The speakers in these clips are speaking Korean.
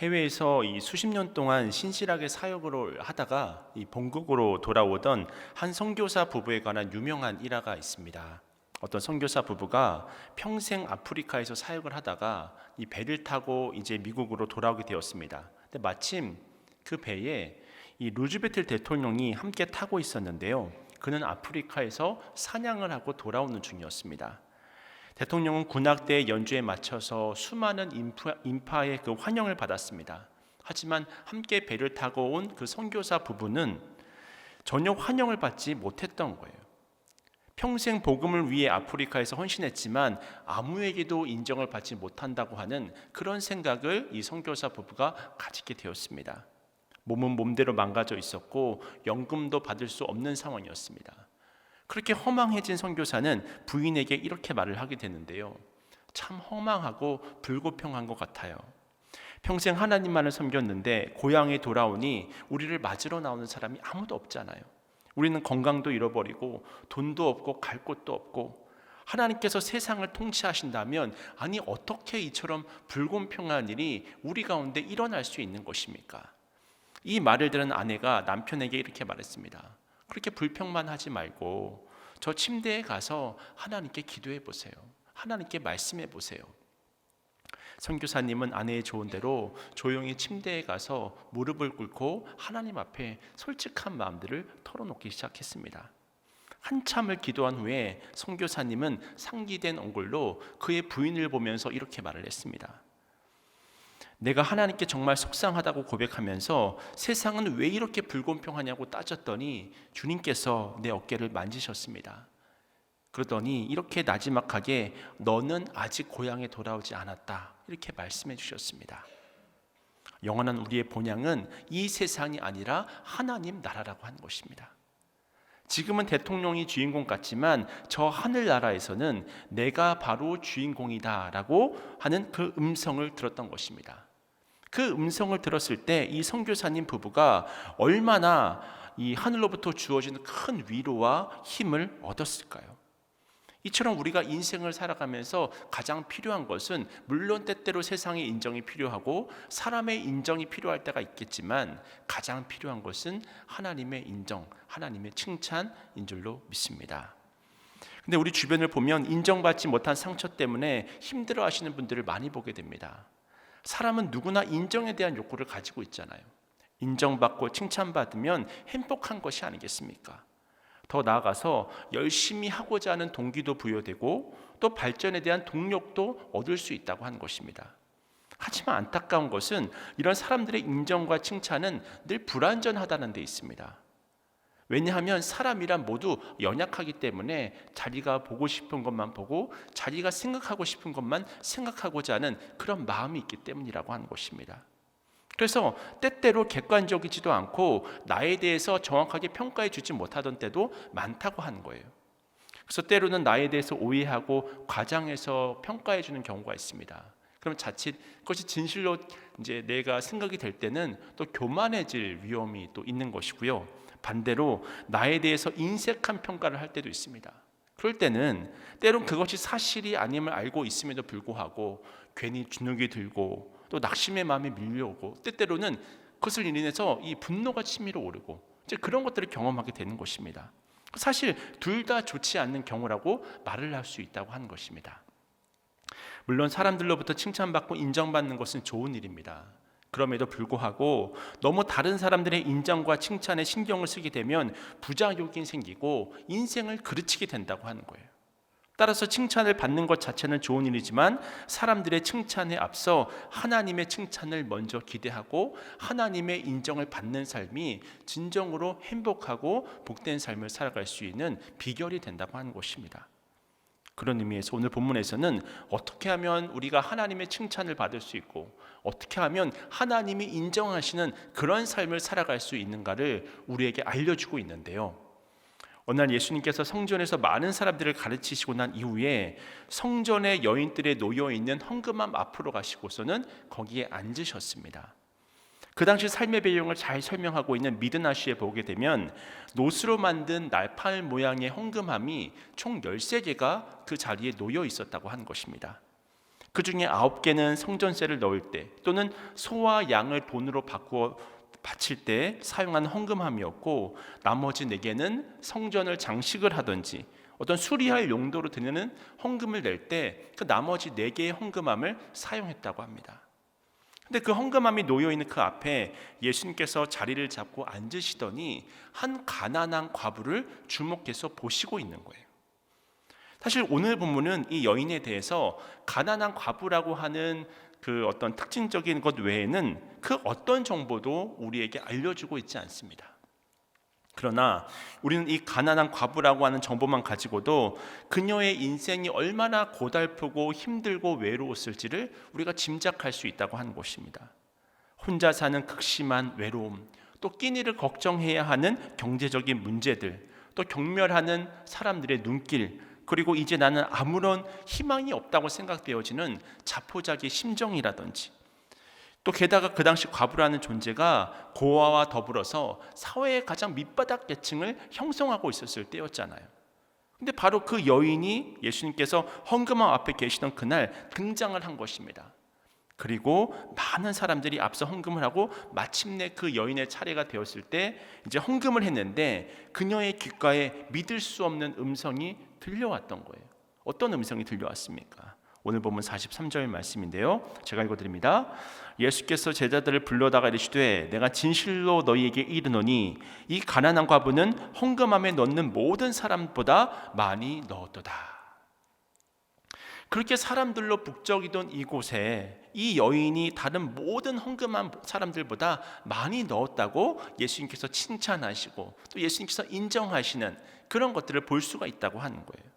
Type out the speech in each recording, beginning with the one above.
해외에서 이 수십 년 동안 신실하게 사역을 하다가 이 본국으로 돌아오던 한 선교사 부부에 관한 유명한 일화가 있습니다. 어떤 선교사 부부가 평생 아프리카에서 사역을 하다가 이 배를 타고 이제 미국으로 돌아오게 되었습니다. 근데 마침 그 배에 이 루즈베트 대통령이 함께 타고 있었는데요. 그는 아프리카에서 사냥을 하고 돌아오는 중이었습니다. 대통령은 군악대의 연주에 맞춰서 수많은 인파의 그 환영을 받았습니다. 하지만 함께 배를 타고 온 그 선교사 부부는 전혀 환영을 받지 못했던 거예요. 평생 복음을 위해 아프리카에서 헌신했지만 아무에게도 인정을 받지 못한다고 하는 그런 생각을 이 선교사 부부가 가지게 되었습니다. 몸은 몸대로 망가져 있었고 연금도 받을 수 없는 상황이었습니다. 그렇게 허망해진 선교사는 부인에게 이렇게 말을 하게 되는데요. 참 허망하고 불공평한 것 같아요. 평생 하나님만을 섬겼는데 고향에 돌아오니 우리를 맞으러 나오는 사람이 아무도 없잖아요. 우리는 건강도 잃어버리고 돈도 없고 갈 곳도 없고 하나님께서 세상을 통치하신다면 아니 어떻게 이처럼 불공평한 일이 우리 가운데 일어날 수 있는 것입니까? 이 말을 들은 아내가 남편에게 이렇게 말했습니다. 그렇게 불평만 하지 말고 저 침대에 가서 하나님께 기도해 보세요. 하나님께 말씀해 보세요. 선교사님은 아내의 조언대로 조용히 침대에 가서 무릎을 꿇고 하나님 앞에 솔직한 마음들을 털어놓기 시작했습니다. 한참을 기도한 후에 선교사님은 상기된 얼굴로 그의 부인을 보면서 이렇게 말을 했습니다. 내가 하나님께 정말 속상하다고 고백하면서 세상은 왜 이렇게 불공평하냐고 따졌더니 주님께서 내 어깨를 만지셨습니다. 그러더니 이렇게 나지막하게 너는 아직 고향에 돌아오지 않았다 이렇게 말씀해 주셨습니다. 영원한 우리의 본향은 이 세상이 아니라 하나님 나라라고 하는 것입니다. 지금은 대통령이 주인공 같지만 저 하늘나라에서는 내가 바로 주인공이다라고 하는 그 음성을 들었던 것입니다. 그 음성을 들었을 때 이 선교사님 부부가 얼마나 이 하늘로부터 주어지는 큰 위로와 힘을 얻었을까요? 이처럼 우리가 인생을 살아가면서 가장 필요한 것은 물론 때때로 세상의 인정이 필요하고 사람의 인정이 필요할 때가 있겠지만 가장 필요한 것은 하나님의 인정, 하나님의 칭찬인 줄로 믿습니다. 근데 우리 주변을 보면 인정받지 못한 상처 때문에 힘들어하시는 분들을 많이 보게 됩니다. 사람은 누구나 인정에 대한 욕구를 가지고 있잖아요. 인정받고 칭찬받으면 행복한 것이 아니겠습니까? 더 나아가서 열심히 하고자 하는 동기도 부여되고 또 발전에 대한 동력도 얻을 수 있다고 하는 것입니다. 하지만 안타까운 것은 이런 사람들의 인정과 칭찬은 늘 불완전하다는 데 있습니다. 왜냐하면 사람이란 모두 연약하기 때문에 자기가 보고 싶은 것만 보고 자기가 생각하고 싶은 것만 생각하고자 하는 그런 마음이 있기 때문이라고 하는 것입니다. 그래서 때때로 객관적이지도 않고 나에 대해서 정확하게 평가해 주지 못하던 때도 많다고 하는 거예요. 그래서 때로는 나에 대해서 오해하고 과장해서 평가해 주는 경우가 있습니다. 그럼 자칫 그것이 진실로 이제 내가 생각이 될 때는 또 교만해질 위험이 또 있는 것이고요. 반대로 나에 대해서 인색한 평가를 할 때도 있습니다. 그럴 때는 때론 그것이 사실이 아님을 알고 있음에도 불구하고 괜히 주눅이 들고 또 낙심의 마음이 밀려오고 때때로는 그것을 인해서 이 분노가 치밀어 오르고 이제 그런 것들을 경험하게 되는 것입니다. 사실 둘 다 좋지 않는 경우라고 말을 할 수 있다고 하는 것입니다. 물론 사람들로부터 칭찬받고 인정받는 것은 좋은 일입니다. 그럼에도 불구하고 너무 다른 사람들의 인정과 칭찬에 신경을 쓰게 되면 부작용이 생기고 인생을 그르치게 된다고 하는 거예요. 따라서 칭찬을 받는 것 자체는 좋은 일이지만 사람들의 칭찬에 앞서 하나님의 칭찬을 먼저 기대하고 하나님의 인정을 받는 삶이 진정으로 행복하고 복된 삶을 살아갈 수 있는 비결이 된다고 하는 것입니다. 그런 의미에서 오늘 본문에서는 어떻게 하면 우리가 하나님의 칭찬을 받을 수 있고 어떻게 하면 하나님이 인정하시는 그런 삶을 살아갈 수 있는가를 우리에게 알려주고 있는데요. 어느 날 예수님께서 성전에서 많은 사람들을 가르치시고 난 이후에 성전의 여인들에 놓여있는 헌금함 앞으로 가시고서는 거기에 앉으셨습니다. 그 당시 삶의 배경을 잘 설명하고 있는 미드나시에 보게 되면 노스로 만든 나팔 모양의 헌금함이 총 13개가 그 자리에 놓여 있었다고 하는 것입니다. 그 중에 9개는 성전세를 넣을 때 또는 소와 양을 돈으로 바꾸어 바칠 때 사용한 헌금함이었고, 나머지 4개는 성전을 장식을 하든지 어떤 수리할 용도로 드리는 헌금을 낼 때 그 나머지 4개의 헌금함을 사용했다고 합니다. 근데 그 헌금함이 놓여있는 그 앞에 예수님께서 자리를 잡고 앉으시더니 한 가난한 과부를 주목해서 보시고 있는 거예요. 사실 오늘 본문은 이 여인에 대해서 가난한 과부라고 하는 그 어떤 특징적인 것 외에는 그 어떤 정보도 우리에게 알려주고 있지 않습니다. 그러나 우리는 이 가난한 과부라고 하는 정보만 가지고도 그녀의 인생이 얼마나 고달프고 힘들고 외로웠을지를 우리가 짐작할 수 있다고 하는 것입니다. 혼자 사는 극심한 외로움, 또 끼니를 걱정해야 하는 경제적인 문제들, 또 경멸하는 사람들의 눈길, 그리고 이제 나는 아무런 희망이 없다고 생각되어지는 자포자기 심정이라든지, 또 게다가 그 당시 과부라는 존재가 고아와 더불어서 사회의 가장 밑바닥 계층을 형성하고 있었을 때였잖아요. 근데 바로 그 여인이 예수님께서 헌금함 앞에 계시던 그날 등장을 한 것입니다. 그리고 많은 사람들이 앞서 헌금을 하고 마침내 그 여인의 차례가 되었을 때 이제 헌금을 했는데 그녀의 귓가에 믿을 수 없는 음성이 들려왔던 거예요. 어떤 음성이 들려왔습니까? 오늘 본문 43절 말씀인데요, 제가 읽어드립니다. 예수께서 제자들을 불러다가 이르시되 내가 진실로 너희에게 이르노니 이 가난한 과부는 헌금함에 넣는 모든 사람보다 많이 넣었도다. 그렇게 사람들로 북적이던 이곳에 이 여인이 다른 모든 헌금한 사람들보다 많이 넣었다고 예수님께서 칭찬하시고 또 예수님께서 인정하시는 그런 것들을 볼 수가 있다고 하는 거예요.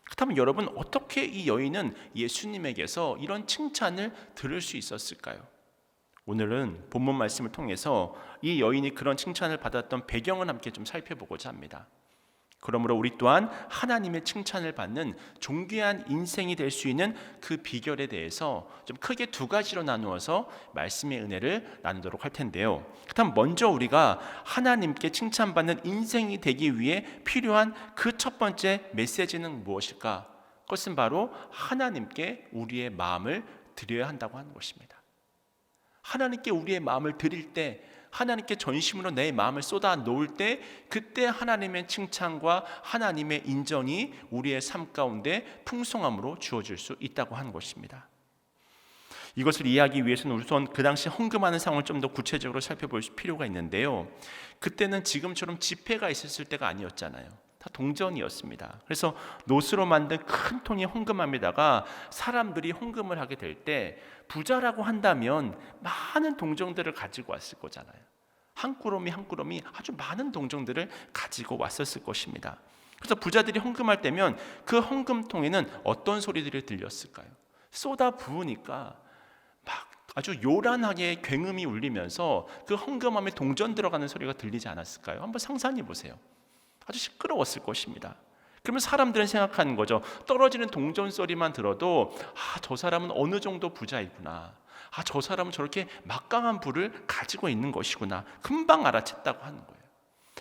그렇다면 여러분, 어떻게 이 여인은 예수님에게서 이런 칭찬을 들을 수 있었을까요? 오늘은 본문 말씀을 통해서 이 여인이 그런 칭찬을 받았던 배경을 함께 좀 살펴보고자 합니다. 그러므로 우리 또한 하나님의 칭찬을 받는 존귀한 인생이 될 수 있는 그 비결에 대해서 좀 크게 2가지로 나누어서 말씀의 은혜를 나누도록 할 텐데요. 그렇다면 먼저 우리가 하나님께 칭찬받는 인생이 되기 위해 필요한 그 첫 번째 메시지는 무엇일까? 그것은 바로 하나님께 우리의 마음을 드려야 한다고 하는 것입니다. 하나님께 우리의 마음을 드릴 때, 하나님께 전심으로 내 마음을 쏟아 놓을 때, 그때 하나님의 칭찬과 하나님의 인정이 우리의 삶 가운데 풍성함으로 주어질 수 있다고 하는 것입니다. 이것을 이해하기 위해서는 우선 그 당시 헌금하는 상황을 좀 더 구체적으로 살펴볼 필요가 있는데요, 그때는 지금처럼 지폐가 있었을 때가 아니었잖아요. 다 동전이었습니다. 그래서 노스로 만든 큰 통의 헌금함에다가 사람들이 헌금을 하게 될 때 부자라고 한다면 많은 동정들을 가지고 왔을 거잖아요. 한 꾸러미 한 꾸러미 아주 많은 동정들을 가지고 왔었을 것입니다. 그래서 부자들이 헌금할 때면 그 헌금통에는 어떤 소리들이 들렸을까요? 쏟아 부으니까 막 아주 요란하게 굉음이 울리면서 그 헌금함에 동전 들어가는 소리가 들리지 않았을까요? 한번 상상해 보세요. 아주 시끄러웠을 것입니다. 그러면 사람들은 생각하는 거죠. 떨어지는 동전 소리만 들어도 저 사람은 어느 정도 부자이구나, 저 사람은 저렇게 막강한 부를 가지고 있는 것이구나, 금방 알아챘다고 하는 거예요.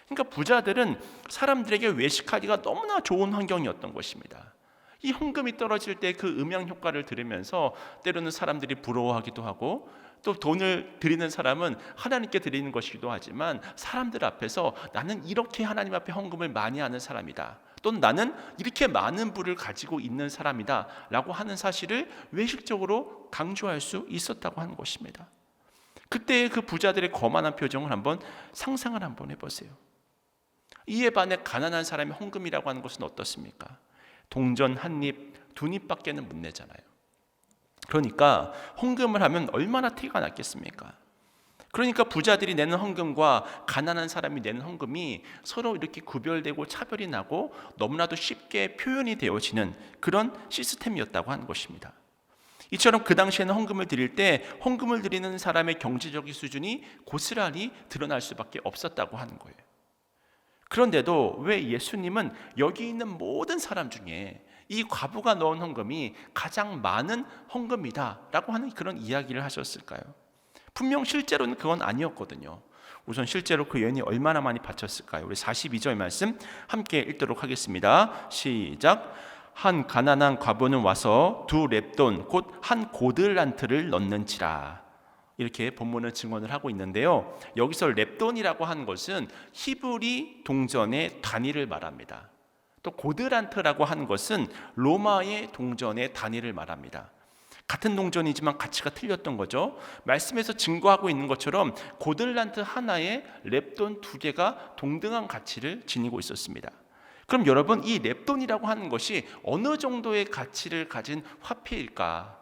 그러니까 부자들은 사람들에게 외식하기가 너무나 좋은 환경이었던 것입니다. 이 헌금이 떨어질 때 그 음향 효과를 들으면서 때로는 사람들이 부러워하기도 하고, 또 돈을 드리는 사람은 하나님께 드리는 것이기도 하지만 사람들 앞에서 나는 이렇게 하나님 앞에 헌금을 많이 하는 사람이다, 또는 나는 이렇게 많은 부를 가지고 있는 사람이다 라고 하는 사실을 외식적으로 강조할 수 있었다고 하는 것입니다. 그때의 그 부자들의 거만한 표정을 한번 상상을 한번 해보세요. 이에 반해 가난한 사람의 헌금이라고 하는 것은 어떻습니까? 동전 한 입, 2입밖에는 못 내잖아요. 그러니까 헌금을 하면 얼마나 티가 났겠습니까? 그러니까 부자들이 내는 헌금과 가난한 사람이 내는 헌금이 서로 이렇게 구별되고 차별이 나고 너무나도 쉽게 표현이 되어지는 그런 시스템이었다고 하는 것입니다. 이처럼 그 당시에는 헌금을 드릴 때 헌금을 드리는 사람의 경제적인 수준이 고스란히 드러날 수밖에 없었다고 하는 거예요. 그런데도 왜 예수님은 여기 있는 모든 사람 중에 이 과부가 넣은 헌금이 가장 많은 헌금이다 라고 하는 그런 이야기를 하셨을까요? 분명 실제로는 그건 아니었거든요. 우선 실제로 그 여인이 얼마나 많이 바쳤을까요? 우리 42절 말씀 함께 읽도록 하겠습니다. 시작. 한 가난한 과부는 와서 두 렙돈 곧 한 고들란트를 넣는지라. 이렇게 본문은 증언을 하고 있는데요. 여기서 렙돈이라고 하는 것은 히브리 동전의 단위를 말합니다. 또 고드란트라고 하는 것은 로마의 동전의 단위를 말합니다. 같은 동전이지만 가치가 틀렸던 거죠. 말씀에서 증거하고 있는 것처럼 고들란트 하나에 렙돈 두 개가 동등한 가치를 지니고 있었습니다. 그럼 여러분, 이 렙돈이라고 하는 것이 어느 정도의 가치를 가진 화폐일까?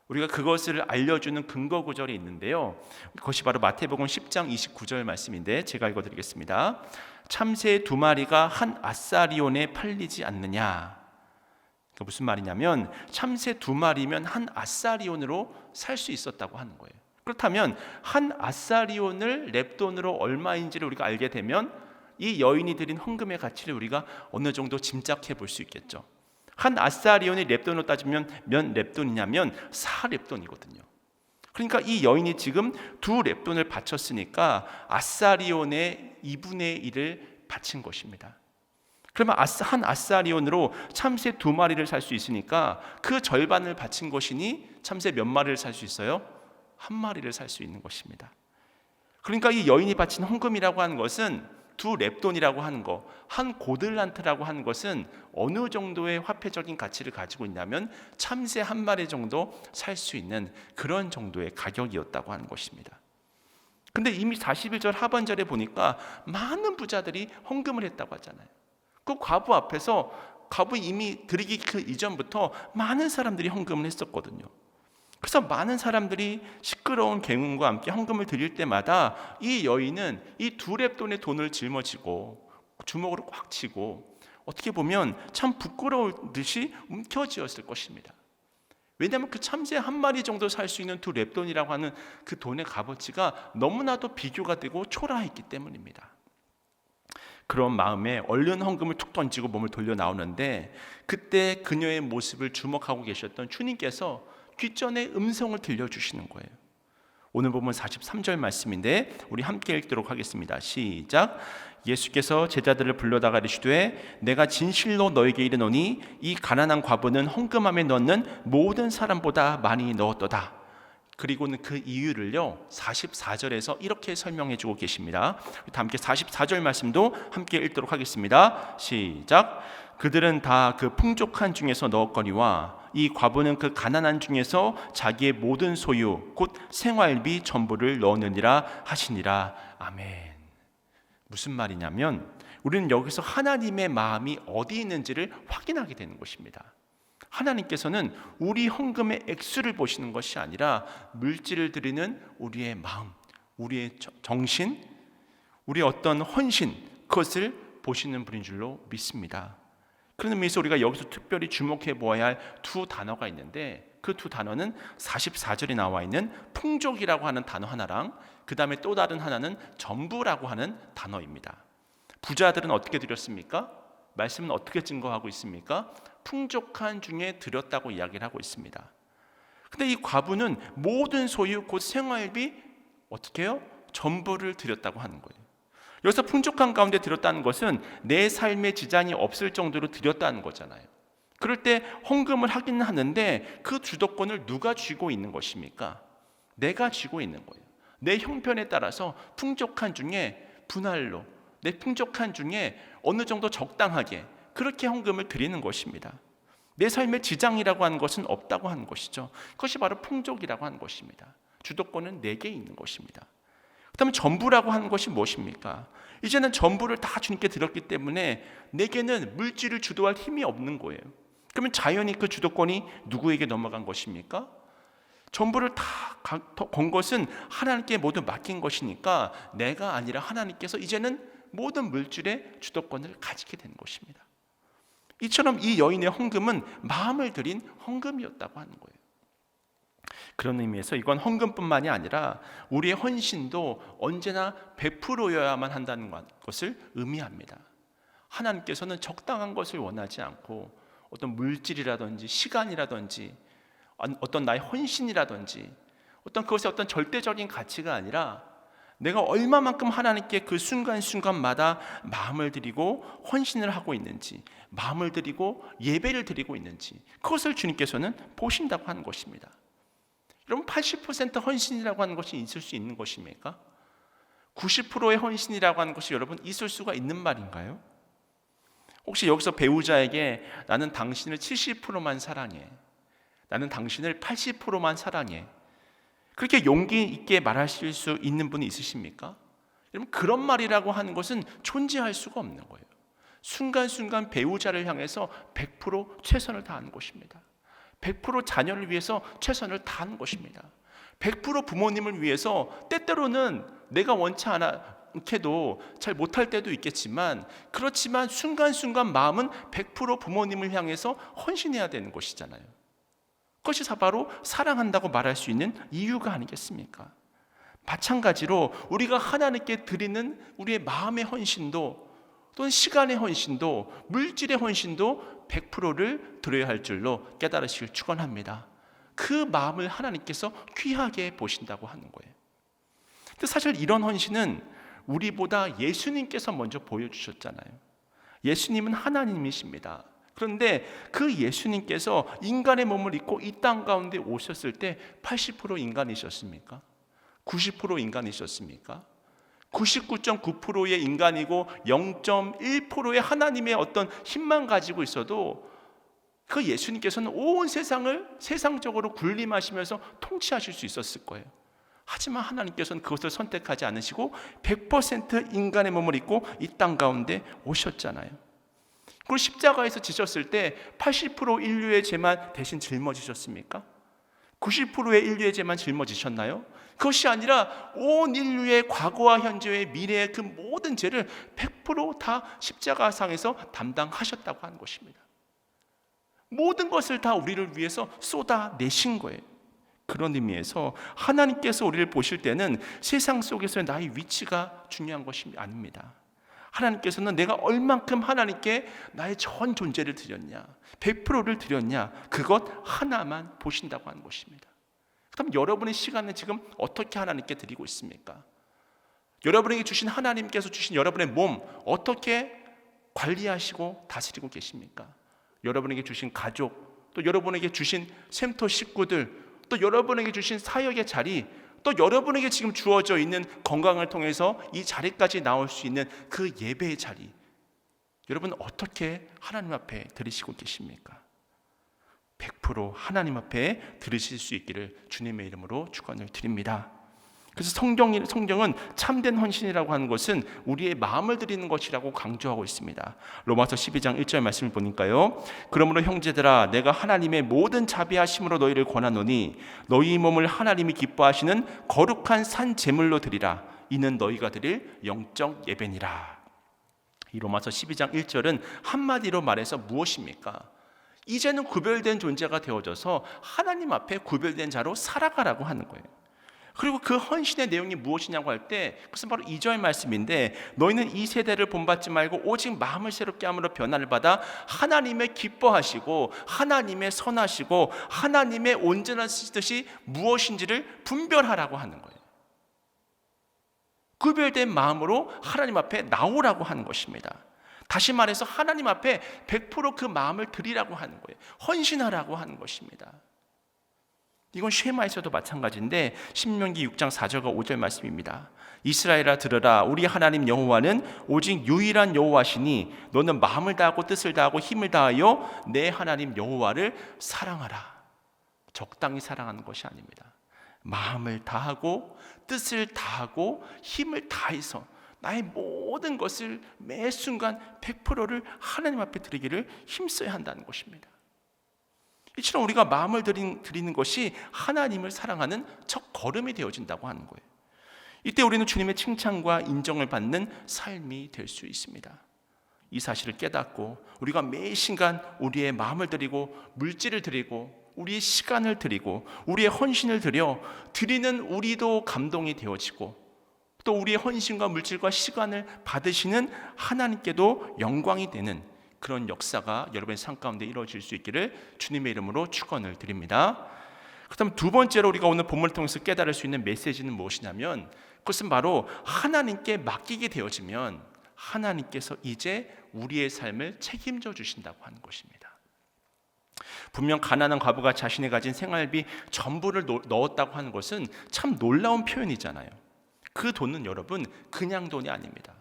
우리가 그것을 알려주는 근거 구절이 있는데요. 그것이 바로 마태복음 10장 29절 말씀인데 제가 읽어드리겠습니다. 참새 두 마리가 한 아사리온에 팔리지 않느냐. 무슨 말이냐면 참새 두 마리면 한 아사리온으로 살 수 있었다고 하는 거예요. 그렇다면 한 아사리온을 렙돈으로 얼마인지를 우리가 알게 되면 이 여인이 드린 헌금의 가치를 우리가 어느 정도 짐작해 볼 수 있겠죠. 한 아사리온이 렙돈으로 따지면 몇 렙돈이냐면 4렙돈이거든요. 그러니까 이 여인이 지금 두 렙돈을 바쳤으니까 아사리온의 2분의 1을 바친 것입니다. 그러면 한 아사리온으로 참새 두 마리를 살 수 있으니까 그 절반을 바친 것이니 참새 몇 마리를 살 수 있어요? 한 마리를 살 수 있는 것입니다. 그러니까 이 여인이 바친 헌금이라고 하는 것은 두 렙돈이라고 하는 것, 한 고들란트라고 하는 것은 어느 정도의 화폐적인 가치를 가지고 있냐면 참새 한 마리 정도 살 수 있는 그런 정도의 가격이었다고 하는 것입니다. 근데 이미 41절 하반절에 보니까 많은 부자들이 헌금을 했다고 하잖아요. 그 과부 앞에서 과부 이미 드리기 그 이전부터 많은 사람들이 헌금을 했었거든요. 그래서 많은 사람들이 시끄러운 경음과 함께 헌금을 드릴 때마다 이 여인은 이 두 렙돈의 돈을 짊어지고 주먹으로 꽉 쥐고 어떻게 보면 참 부끄러울 듯이 움켜쥐었을 것입니다. 왜냐하면 그 참새 한 마리 정도 살 수 있는 두 렙돈이라고 하는 그 돈의 값어치가 너무나도 비교가 되고 초라했기 때문입니다. 그런 마음에 얼른 헌금을 툭 던지고 몸을 돌려 나오는데 그때 그녀의 모습을 주목하고 계셨던 주님께서 귓전에 음성을 들려주시는 거예요. 오늘 보면 43절 말씀인데 우리 함께 읽도록 하겠습니다. 시작. 예수께서 제자들을 불러다가 이르시되 내가 진실로 너에게 이르노니 이 가난한 과부는 헌금함에 넣는 모든 사람보다 많이 넣었도다. 그리고는 그 이유를요 44절에서 이렇게 설명해 주고 계십니다. 다 함께 44절 말씀도 함께 읽도록 하겠습니다. 시작. 그들은 다 그 풍족한 중에서 넣었거니와 이 과부는 그 가난한 중에서 자기의 모든 소유 곧 생활비 전부를 넣느니라 하시니라. 아멘. 무슨 말이냐면 우리는 여기서 하나님의 마음이 어디 있는지를 확인하게 되는 것입니다. 하나님께서는 우리 헌금의 액수를 보시는 것이 아니라 물질을 드리는 우리의 마음, 우리의 정신, 우리의 어떤 헌신, 그것을 보시는 분인 줄로 믿습니다. 그런 의미에서 우리가 여기서 특별히 주목해 보아야 할 두 단어가 있는데 그 두 단어는 44절에 나와 있는 풍족이라고 하는 단어 하나랑 그 다음에 또 다른 하나는 전부라고 하는 단어입니다. 부자들은 어떻게 드렸습니까? 말씀은 어떻게 증거하고 있습니까? 풍족한 중에 드렸다고 이야기를 하고 있습니다. 근데 이 과부는 모든 소유 곧 생활비 어떻게 해요? 전부를 드렸다고 하는 거예요. 여기서 풍족한 가운데 드렸다는 것은 내 삶에 지장이 없을 정도로 드렸다는 거잖아요. 그럴 때 헌금을 하긴 하는데 그 주도권을 누가 쥐고 있는 것입니까? 내가 쥐고 있는 거예요. 내 형편에 따라서 풍족한 중에 분할로, 내 풍족한 중에 어느 정도 적당하게 그렇게 헌금을 드리는 것입니다. 내 삶에 지장이라고 하는 것은 없다고 하는 것이죠. 그것이 바로 풍족이라고 하는 것입니다. 주도권은 내게 있는 것입니다. 그다음에 전부라고 하는 것이 무엇입니까? 이제는 전부를 다 주님께 드렸기 때문에 내게는 물질을 주도할 힘이 없는 거예요. 그러면 자연히 그 주도권이 누구에게 넘어간 것입니까? 전부를 다 건 것은 하나님께 모두 맡긴 것이니까 내가 아니라 하나님께서 이제는 모든 물질의 주도권을 가지게 된 것입니다. 이처럼 이 여인의 헌금은 마음을 들인 헌금이었다고 하는 거예요. 그런 의미에서 이건 헌금뿐만이 아니라 우리의 헌신도 언제나 100%여야만 한다는 것을 의미합니다. 하나님께서는 적당한 것을 원하지 않고 어떤 물질이라든지 시간이라든지 어떤 나의 헌신이라든지 어떤 그것의 어떤 절대적인 가치가 아니라 내가 얼마만큼 하나님께 그 순간순간마다 마음을 드리고 헌신을 하고 있는지, 마음을 드리고 예배를 드리고 있는지, 그것을 주님께서는 보신다고 하는 것입니다. 여러분, 80% 헌신이라고 하는 것이 있을 수 있는 것입니까? 90%의 헌신이라고 하는 것이 여러분 있을 수가 있는 말인가요? 혹시 여기서 배우자에게 나는 당신을 70%만 사랑해, 나는 당신을 80%만 사랑해, 그렇게 용기 있게 말하실 수 있는 분이 있으십니까? 여러분, 그런 말이라고 하는 것은 존재할 수가 없는 거예요. 순간순간 배우자를 향해서 100% 최선을 다하는 것입니다. 100% 자녀를 위해서 최선을 다하는 것입니다. 100% 부모님을 위해서 때때로는 내가 원치 않게도 잘 못할 때도 있겠지만, 그렇지만 순간순간 마음은 100% 부모님을 향해서 헌신해야 되는 것이잖아요. 그것이 바로 사랑한다고 말할 수 있는 이유가 아니겠습니까? 마찬가지로 우리가 하나님께 드리는 우리의 마음의 헌신도, 또는 시간의 헌신도, 물질의 헌신도 100%를 드려야 할 줄로 깨달으시길 축원합니다. 그 마음을 하나님께서 귀하게 보신다고 하는 거예요. 근데 사실 이런 헌신은 우리보다 예수님께서 먼저 보여주셨잖아요. 예수님은 하나님이십니다. 그런데 그 예수님께서 인간의 몸을 입고 이 땅 가운데 오셨을 때 80% 인간이셨습니까? 90% 인간이셨습니까? 99.9%의 인간이고 0.1%의 하나님의 어떤 힘만 가지고 있어도 그 예수님께서는 온 세상을 세상적으로 군림하시면서 통치하실 수 있었을 거예요. 하지만 하나님께서는 그것을 선택하지 않으시고 100% 인간의 몸을 입고 이 땅 가운데 오셨잖아요. 그리고 십자가에서 지셨을 때 80% 인류의 죄만 대신 짊어지셨습니까? 90%의 인류의 죄만 짊어지셨나요? 그것이 아니라 온 인류의 과거와 현재의 미래의 그 모든 죄를 100% 다 십자가상에서 담당하셨다고 하는 것입니다. 모든 것을 다 우리를 위해서 쏟아내신 거예요. 그런 의미에서 하나님께서 우리를 보실 때는 세상 속에서의 나의 위치가 중요한 것이 아닙니다. 하나님께서는 내가 얼만큼 하나님께 나의 전 존재를 드렸냐, 100%를 드렸냐, 그것 하나만 보신다고 하는 것입니다. 그럼 여러분의 시간을 지금 어떻게 하나님께 드리고 있습니까? 여러분에게 주신, 하나님께서 주신 여러분의 몸 어떻게 관리하시고 다스리고 계십니까? 여러분에게 주신 가족, 또 여러분에게 주신 샘터 식구들, 또 여러분에게 주신 사역의 자리, 또 여러분에게 지금 주어져 있는 건강을 통해서 이 자리까지 나올 수 있는 그 예배의 자리, 여러분 어떻게 하나님 앞에 드리시고 계십니까? 100% 하나님 앞에 드리실 수 있기를 주님의 이름으로 축원을 드립니다. 그래서 성경은 참된 헌신이라고 하는 것은 우리의 마음을 드리는 것이라고 강조하고 있습니다. 로마서 12장 1절 말씀을 보니까요, 그러므로 형제들아 내가 하나님의 모든 자비하심으로 너희를 권하노니 너희 몸을 하나님이 기뻐하시는 거룩한 산 제물로 드리라. 이는 너희가 드릴 영적 예배니라. 이 로마서 12장 1절은 한마디로 말해서 무엇입니까? 이제는 구별된 존재가 되어져서 하나님 앞에 구별된 자로 살아가라고 하는 거예요. 그리고 그 헌신의 내용이 무엇이냐고 할 때 그것은 바로 2절 말씀인데, 너희는 이 세대를 본받지 말고 오직 마음을 새롭게 함으로 변화를 받아 하나님의 기뻐하시고 하나님의 선하시고 하나님의 온전한 뜻이 무엇인지를 분별하라고 하는 거예요. 구별된 마음으로 하나님 앞에 나오라고 하는 것입니다. 다시 말해서 하나님 앞에 100% 그 마음을 드리라고 하는 거예요. 헌신하라고 하는 것입니다. 이건 쉐마에서도 마찬가지인데 신명기 6장 4절과 5절 말씀입니다. 이스라엘아 들으라, 우리 하나님 여호와는 오직 유일한 여호와시니 너는 마음을 다하고 뜻을 다하고 힘을 다하여 내 하나님 여호와를 사랑하라. 적당히 사랑하는 것이 아닙니다. 마음을 다하고 뜻을 다하고 힘을 다해서 나의 모든 것을 매 순간 100%를 하나님 앞에 드리기를 힘써야 한다는 것입니다. 이처럼 우리가 마음을 드리는 것이 하나님을 사랑하는 첫 걸음이 되어진다고 하는 거예요. 이때 우리는 주님의 칭찬과 인정을 받는 삶이 될 수 있습니다. 이 사실을 깨닫고 우리가 매 순간 우리의 마음을 드리고 물질을 드리고 우리의 시간을 드리고 우리의 헌신을 드리는 우리도 감동이 되어지고, 또 우리의 헌신과 물질과 시간을 받으시는 하나님께도 영광이 되는 그런 역사가 여러분의 삶 가운데 이루어질 수 있기를 주님의 이름으로 축원을 드립니다. 그렇다면 두 번째로 우리가 오늘 본문을 통해서 깨달을 수 있는 메시지는 무엇이냐면, 그것은 바로 하나님께 맡기게 되어지면 하나님께서 이제 우리의 삶을 책임져 주신다고 하는 것입니다. 분명 가난한 과부가 자신이 가진 생활비 전부를 넣었다고 하는 것은 참 놀라운 표현이잖아요. 그 돈은 여러분 그냥 돈이 아닙니다.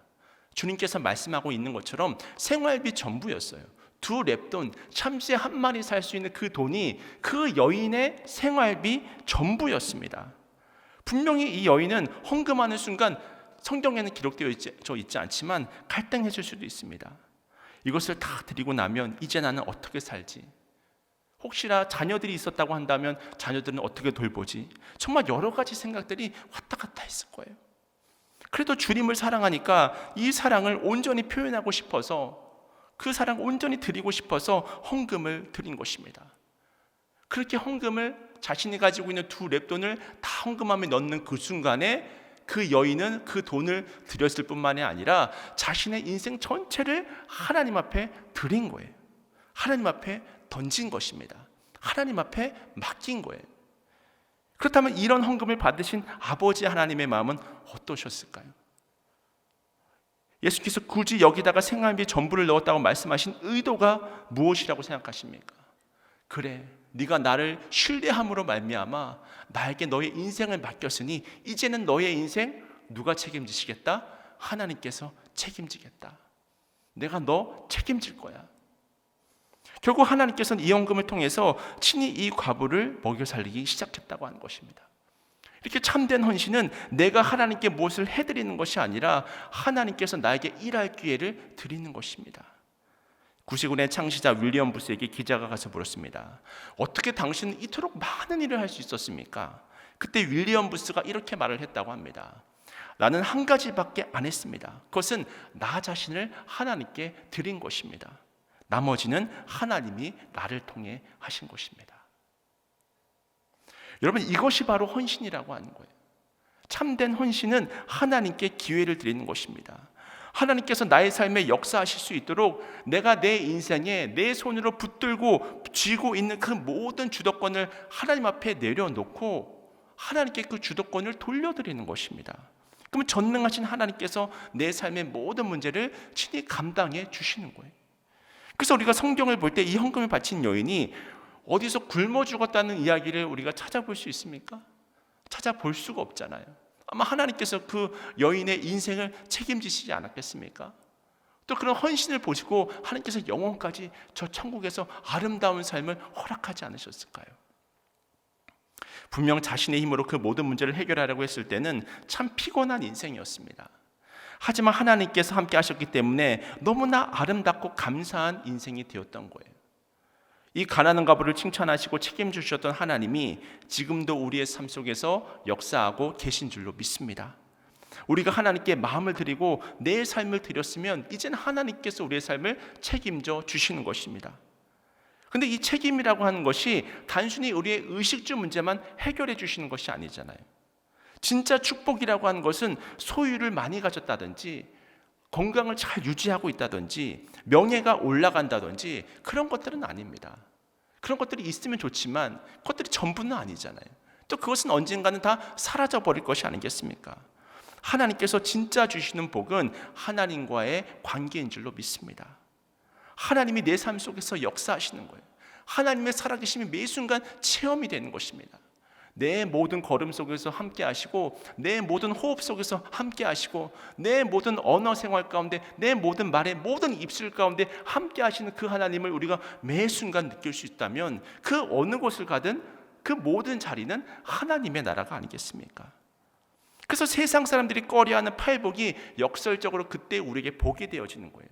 주님께서 말씀하고 있는 것처럼 생활비 전부였어요. 2렙돈, 참새 한 마리 살 수 있는 그 돈이 그 여인의 생활비 전부였습니다. 분명히 이 여인은 헌금하는 순간 성경에는 기록되어 있지 않지만 갈등해질 수도 있습니다. 이것을 다 드리고 나면 이제 나는 어떻게 살지? 혹시나 자녀들이 있었다고 한다면 자녀들은 어떻게 돌보지? 정말 여러 가지 생각들이 왔다 갔다 했을 거예요. 그래도 주님을 사랑하니까 이 사랑을 온전히 표현하고 싶어서, 그 사랑을 온전히 드리고 싶어서 헌금을 드린 것입니다. 그렇게 헌금을, 자신이 가지고 있는 2렙돈을 다 헌금함에 넣는 그 순간에 그 여인은 그 돈을 드렸을 뿐만이 아니라 자신의 인생 전체를 하나님 앞에 드린 거예요. 하나님 앞에 던진 것입니다. 하나님 앞에 맡긴 거예요. 그렇다면 이런 헌금을 받으신 아버지 하나님의 마음은 어떠셨을까요? 예수께서 굳이 여기다가 생활비 전부를 넣었다고 말씀하신 의도가 무엇이라고 생각하십니까? 그래, 네가 나를 신뢰함으로 말미암아 나에게 너의 인생을 맡겼으니 이제는 너의 인생 누가 책임지시겠다? 하나님께서 책임지겠다. 내가 너 책임질 거야. 결국 하나님께서는 이 헌금을 통해서 친히 이 과부를 먹여 살리기 시작했다고 하는 것입니다. 이렇게 참된 헌신은 내가 하나님께 무엇을 해드리는 것이 아니라 하나님께서 나에게 일할 기회를 드리는 것입니다. 구시군의 창시자 윌리엄 부스에게 기자가 가서 물었습니다. 어떻게 당신은 이토록 많은 일을 할 수 있었습니까? 그때 윌리엄 부스가 이렇게 말을 했다고 합니다. 나는 한 가지밖에 안 했습니다. 그것은 나 자신을 하나님께 드린 것입니다. 나머지는 하나님이 나를 통해 하신 것입니다. 여러분, 이것이 바로 헌신이라고 하는 거예요. 참된 헌신은 하나님께 기회를 드리는 것입니다. 하나님께서 나의 삶에 역사하실 수 있도록 내가 내 인생에 내 손으로 붙들고 쥐고 있는 그 모든 주도권을 하나님 앞에 내려놓고 하나님께 그 주도권을 돌려드리는 것입니다. 그러면 전능하신 하나님께서 내 삶의 모든 문제를 친히 감당해 주시는 거예요. 그래서 우리가 성경을 볼 때 이 헌금을 바친 여인이 어디서 굶어 죽었다는 이야기를 우리가 찾아볼 수 있습니까? 찾아볼 수가 없잖아요. 아마 하나님께서 그 여인의 인생을 책임지시지 않았겠습니까? 또 그런 헌신을 보시고 하나님께서 영원까지 저 천국에서 아름다운 삶을 허락하지 않으셨을까요? 분명 자신의 힘으로 그 모든 문제를 해결하려고 했을 때는 참 피곤한 인생이었습니다. 하지만 하나님께서 함께 하셨기 때문에 너무나 아름답고 감사한 인생이 되었던 거예요. 이 가난한 과부를 칭찬하시고 책임주셨던 하나님이 지금도 우리의 삶 속에서 역사하고 계신 줄로 믿습니다. 우리가 하나님께 마음을 드리고 내 삶을 드렸으면 이제는 하나님께서 우리의 삶을 책임져 주시는 것입니다. 그런데 이 책임이라고 하는 것이 단순히 우리의 의식주 문제만 해결해 주시는 것이 아니잖아요. 진짜 축복이라고 하는 것은 소유를 많이 가졌다든지 건강을 잘 유지하고 있다든지 명예가 올라간다든지 그런 것들은 아닙니다. 그런 것들이 있으면 좋지만 그것들이 전부는 아니잖아요. 또 그것은 언젠가는 다 사라져버릴 것이 아니겠습니까? 하나님께서 진짜 주시는 복은 하나님과의 관계인 줄로 믿습니다. 하나님이 내 삶 속에서 역사하시는 거예요. 하나님의 살아계심이 매 순간 체험이 되는 것입니다. 내 모든 걸음 속에서 함께 하시고 내 모든 호흡 속에서 함께 하시고 내 모든 언어 생활 가운데 내 모든 말의 모든 입술 가운데 함께 하시는 그 하나님을 우리가 매 순간 느낄 수 있다면 그 어느 곳을 가든 그 모든 자리는 하나님의 나라가 아니겠습니까? 그래서 세상 사람들이 꺼려하는 팔복이 역설적으로 그때 우리에게 복이 되어지는 거예요.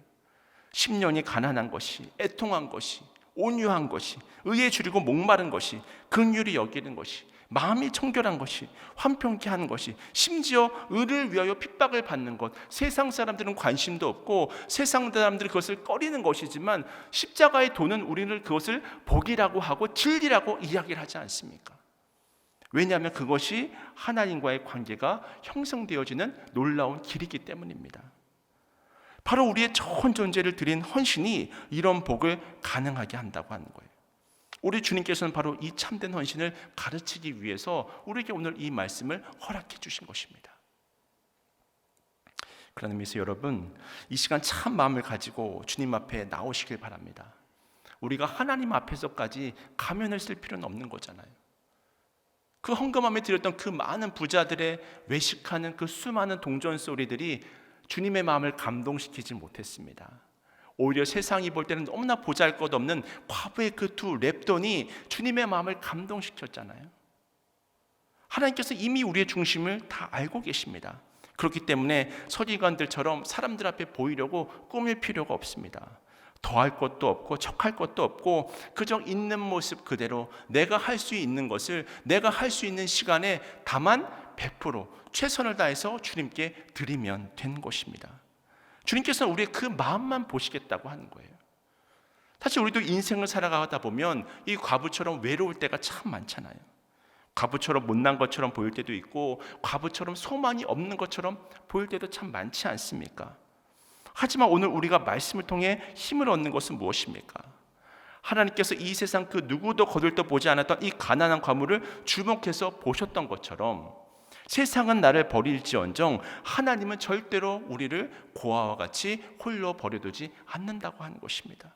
10년이 가난한 것이, 애통한 것이, 온유한 것이, 의에 줄이고 목마른 것이, 긍휼히 여기는 것이, 마음이 청결한 것이, 환평케 하는 것이, 심지어 의를 위하여 핍박을 받는 것, 세상 사람들은 관심도 없고 세상 사람들이 그것을 꺼리는 것이지만 십자가의 도는 우리는 그것을 복이라고 하고 진리라고 이야기를 하지 않습니까? 왜냐하면 그것이 하나님과의 관계가 형성되어지는 놀라운 길이기 때문입니다. 바로 우리의 전 존재를 드린 헌신이 이런 복을 가능하게 한다고 하는 거예요. 우리 주님께서는 바로 이 참된 헌신을 가르치기 위해서 우리에게 오늘 이 말씀을 허락해 주신 것입니다. 그런 의미에서 여러분, 이 시간 참 마음을 가지고 주님 앞에 나오시길 바랍니다. 우리가 하나님 앞에서까지 가면을 쓸 필요는 없는 거잖아요. 그 헌금함에 드렸던 그 많은 부자들의 외식하는 그 수많은 동전 소리들이 주님의 마음을 감동시키지 못했습니다. 오히려 세상이 볼 때는 너무나 보잘것없는 과부의 그 두 랩돈이 주님의 마음을 감동시켰잖아요. 하나님께서 이미 우리의 중심을 다 알고 계십니다. 그렇기 때문에 서기관들처럼 사람들 앞에 보이려고 꾸밀 필요가 없습니다. 더할 것도 없고 척할 것도 없고 그저 있는 모습 그대로 내가 할 수 있는 것을 내가 할 수 있는 시간에 다만 100% 최선을 다해서 주님께 드리면 되는 것입니다. 주님께서는 우리의 그 마음만 보시겠다고 하는 거예요. 사실 우리도 인생을 살아가다 보면 이 과부처럼 외로울 때가 참 많잖아요. 과부처럼 못난 것처럼 보일 때도 있고 과부처럼 소망이 없는 것처럼 보일 때도 참 많지 않습니까? 하지만 오늘 우리가 말씀을 통해 힘을 얻는 것은 무엇입니까? 하나님께서 이 세상 그 누구도 거들떠 보지 않았던 이 가난한 과부를 주목해서 보셨던 것처럼 세상은 나를 버릴지언정 하나님은 절대로 우리를 고아와 같이 홀로 버려두지 않는다고 하는 것입니다.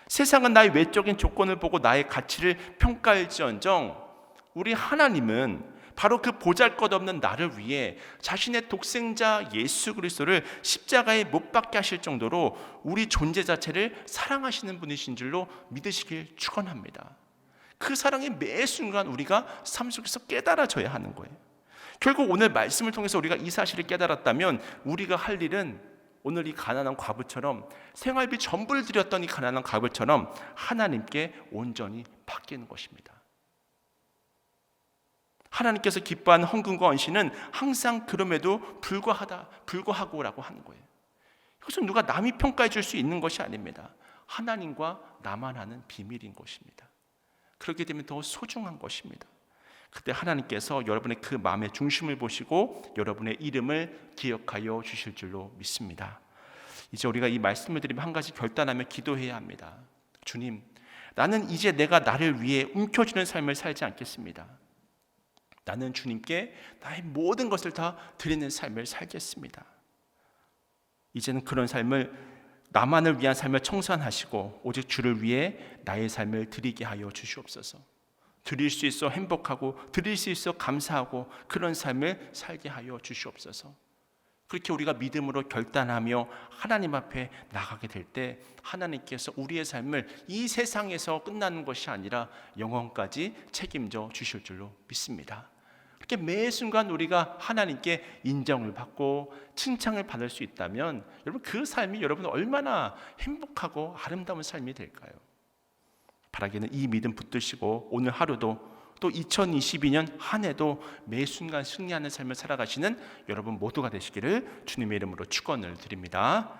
세상은 나의 외적인 조건을 보고 나의 가치를 평가할지언정 우리 하나님은 바로 그 보잘것없는 나를 위해 자신의 독생자 예수 그리스도를 십자가에 못 박게 하실 정도로 우리 존재 자체를 사랑하시는 분이신 줄로 믿으시길 축원합니다. 그 사랑이 매 순간 우리가 삶 속에서 깨달아져야 하는 거예요. 결국 오늘 말씀을 통해서 우리가 이 사실을 깨달았다면 우리가 할 일은 오늘 이 가난한 과부처럼 생활비 전부를 드렸던 이 가난한 과부처럼 하나님께 온전히 맡기는 것입니다. 하나님께서 기뻐하는 헌금과 헌신은 항상 그럼에도 불구하고라고 하는 거예요. 이것은 누가 남이 평가해 줄 수 있는 것이 아닙니다. 하나님과 나만 하는 비밀인 것입니다. 그렇게 되면 더 소중한 것입니다. 그때 하나님께서 여러분의 그 마음의 중심을 보시고 여러분의 이름을 기억하여 주실 줄로 믿습니다. 이제 우리가 이 말씀을 드리면 한 가지 결단하며 기도해야 합니다. 주님, 나는 이제 내가 나를 위해 움켜쥐는 삶을 살지 않겠습니다. 나는 주님께 나의 모든 것을 다 드리는 삶을 살겠습니다. 이제는 그런 삶을 나만을 위한 삶을 청산하시고 오직 주를 위해 나의 삶을 드리게 하여 주시옵소서. 드릴 수 있어 행복하고 드릴 수 있어 감사하고 그런 삶을 살게 하여 주시옵소서. 그렇게 우리가 믿음으로 결단하며 하나님 앞에 나가게 될 때 하나님께서 우리의 삶을 이 세상에서 끝나는 것이 아니라 영원까지 책임져 주실 줄로 믿습니다. 그렇게 매 순간 우리가 하나님께 인정을 받고 칭찬을 받을 수 있다면 여러분 그 삶이 여러분 얼마나 행복하고 아름다운 삶이 될까요? 바라기는 이 믿음 붙드시고 오늘 하루도 또 2022년 한 해도 매 순간 승리하는 삶을 살아가시는 여러분 모두가 되시기를 주님의 이름으로 축원을 드립니다.